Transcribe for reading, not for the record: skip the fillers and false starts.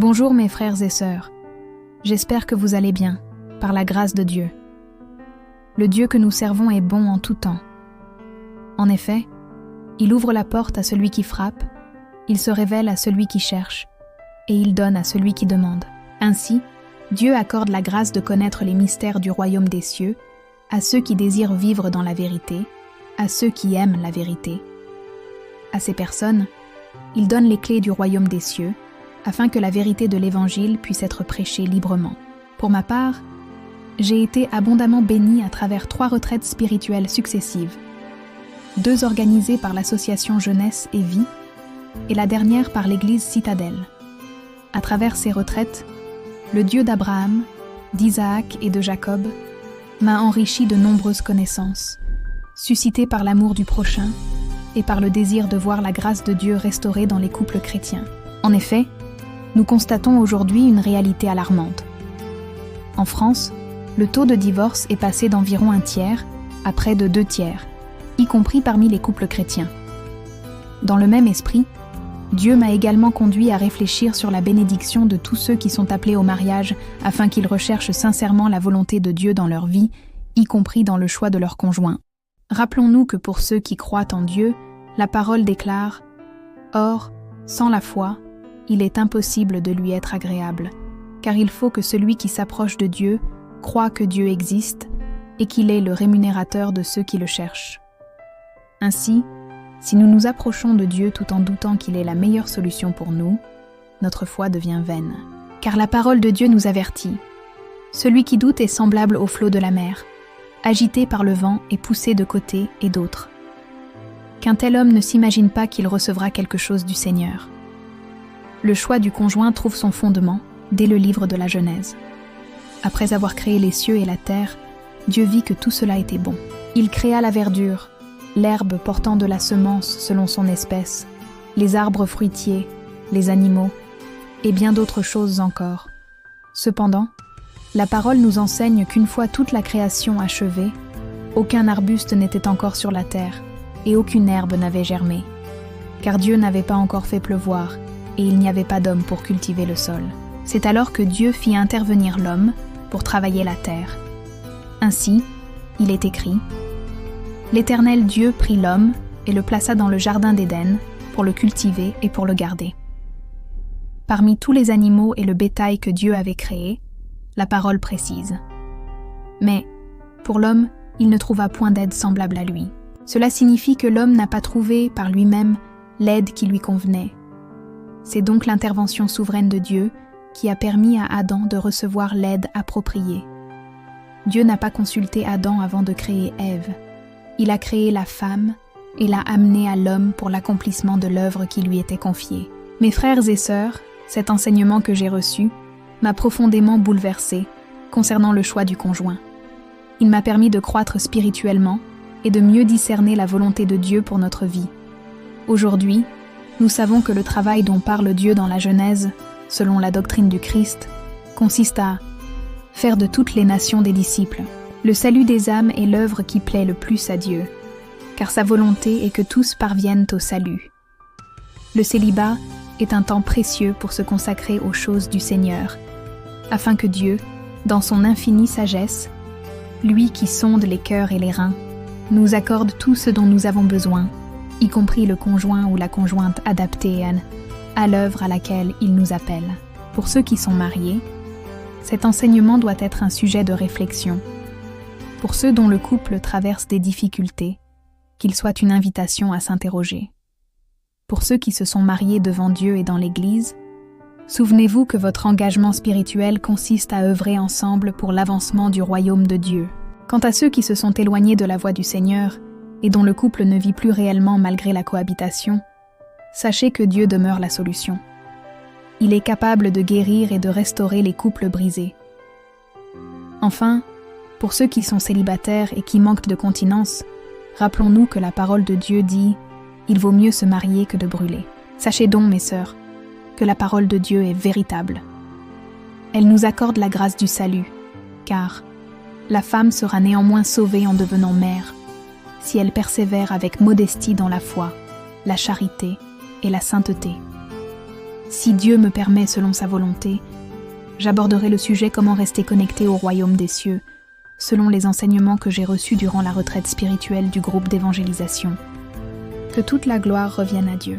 Bonjour mes frères et sœurs, j'espère que vous allez bien, par la grâce de Dieu. Le Dieu que nous servons est bon en tout temps. En effet, il ouvre la porte à celui qui frappe, il se révèle à celui qui cherche, et il donne à celui qui demande. Ainsi, Dieu accorde la grâce de connaître les mystères du royaume des cieux à ceux qui désirent vivre dans la vérité, à ceux qui aiment la vérité. À ces personnes, il donne les clés du royaume des cieux, afin que la vérité de l'Évangile puisse être prêchée librement. Pour ma part, j'ai été abondamment bénie à travers 3 retraites spirituelles successives, 2 organisées par l'association Jeunesse et Vie, et la dernière par l'église Citadelle. À travers ces retraites, le Dieu d'Abraham, d'Isaac et de Jacob m'a enrichi de nombreuses connaissances, suscitées par l'amour du prochain et par le désir de voir la grâce de Dieu restaurée dans les couples chrétiens. En effet, nous constatons aujourd'hui une réalité alarmante. En France, le taux de divorce est passé d'environ 1/3 à près de 2/3, y compris parmi les couples chrétiens. Dans le même esprit, Dieu m'a également conduit à réfléchir sur la bénédiction de tous ceux qui sont appelés au mariage afin qu'ils recherchent sincèrement la volonté de Dieu dans leur vie, y compris dans le choix de leur conjoint. Rappelons-nous que pour ceux qui croient en Dieu, la parole déclare « Or, sans la foi, il est impossible de lui être agréable, car il faut que celui qui s'approche de Dieu croit que Dieu existe et qu'il est le rémunérateur de ceux qui le cherchent. » Ainsi, si nous nous approchons de Dieu tout en doutant qu'il est la meilleure solution pour nous, notre foi devient vaine. Car la parole de Dieu nous avertit. Celui qui doute est semblable au flot de la mer, agité par le vent et poussé de côté et d'autre. Qu'un tel homme ne s'imagine pas qu'il recevra quelque chose du Seigneur. Le choix du conjoint trouve son fondement dès le livre de la Genèse. Après avoir créé les cieux et la terre, Dieu vit que tout cela était bon. Il créa la verdure, l'herbe portant de la semence selon son espèce, les arbres fruitiers, les animaux, et bien d'autres choses encore. Cependant, la parole nous enseigne qu'une fois toute la création achevée, aucun arbuste n'était encore sur la terre, et aucune herbe n'avait germé, car Dieu n'avait pas encore fait pleuvoir, et il n'y avait pas d'homme pour cultiver le sol. C'est alors que Dieu fit intervenir l'homme pour travailler la terre. Ainsi, il est écrit « L'Éternel Dieu prit l'homme et le plaça dans le jardin d'Éden pour le cultiver et pour le garder. » Parmi tous les animaux et le bétail que Dieu avait créés, la parole précise. Mais, pour l'homme, il ne trouva point d'aide semblable à lui. Cela signifie que l'homme n'a pas trouvé par lui-même l'aide qui lui convenait. C'est donc l'intervention souveraine de Dieu qui a permis à Adam de recevoir l'aide appropriée. Dieu n'a pas consulté Adam avant de créer Ève. Il a créé la femme et l'a amenée à l'homme pour l'accomplissement de l'œuvre qui lui était confiée. Mes frères et sœurs, cet enseignement que j'ai reçu m'a profondément bouleversée concernant le choix du conjoint. Il m'a permis de croître spirituellement et de mieux discerner la volonté de Dieu pour notre vie. Aujourd'hui, nous savons que le travail dont parle Dieu dans la Genèse, selon la doctrine du Christ, consiste à faire de toutes les nations des disciples. Le salut des âmes est l'œuvre qui plaît le plus à Dieu, car sa volonté est que tous parviennent au salut. Le célibat est un temps précieux pour se consacrer aux choses du Seigneur, afin que Dieu, dans son infinie sagesse, lui qui sonde les cœurs et les reins, nous accorde tout ce dont nous avons besoin, y compris le conjoint ou la conjointe adaptée à l'œuvre à laquelle il nous appelle. Pour ceux qui sont mariés, cet enseignement doit être un sujet de réflexion. Pour ceux dont le couple traverse des difficultés, qu'il soit une invitation à s'interroger. Pour ceux qui se sont mariés devant Dieu et dans l'Église, souvenez-vous que votre engagement spirituel consiste à œuvrer ensemble pour l'avancement du royaume de Dieu. Quant à ceux qui se sont éloignés de la voie du Seigneur et dont le couple ne vit plus réellement malgré la cohabitation, sachez que Dieu demeure la solution. Il est capable de guérir et de restaurer les couples brisés. Enfin, pour ceux qui sont célibataires et qui manquent de continence, rappelons-nous que la parole de Dieu dit « Il vaut mieux se marier que de brûler ». Sachez donc, mes sœurs, que la parole de Dieu est véritable. Elle nous accorde la grâce du salut, car la femme sera néanmoins sauvée en devenant mère, si elle persévère avec modestie dans la foi, la charité et la sainteté. Si Dieu me permet selon sa volonté, j'aborderai le sujet comment rester connecté au royaume des cieux, selon les enseignements que j'ai reçus durant la retraite spirituelle du groupe d'évangélisation. Que toute la gloire revienne à Dieu.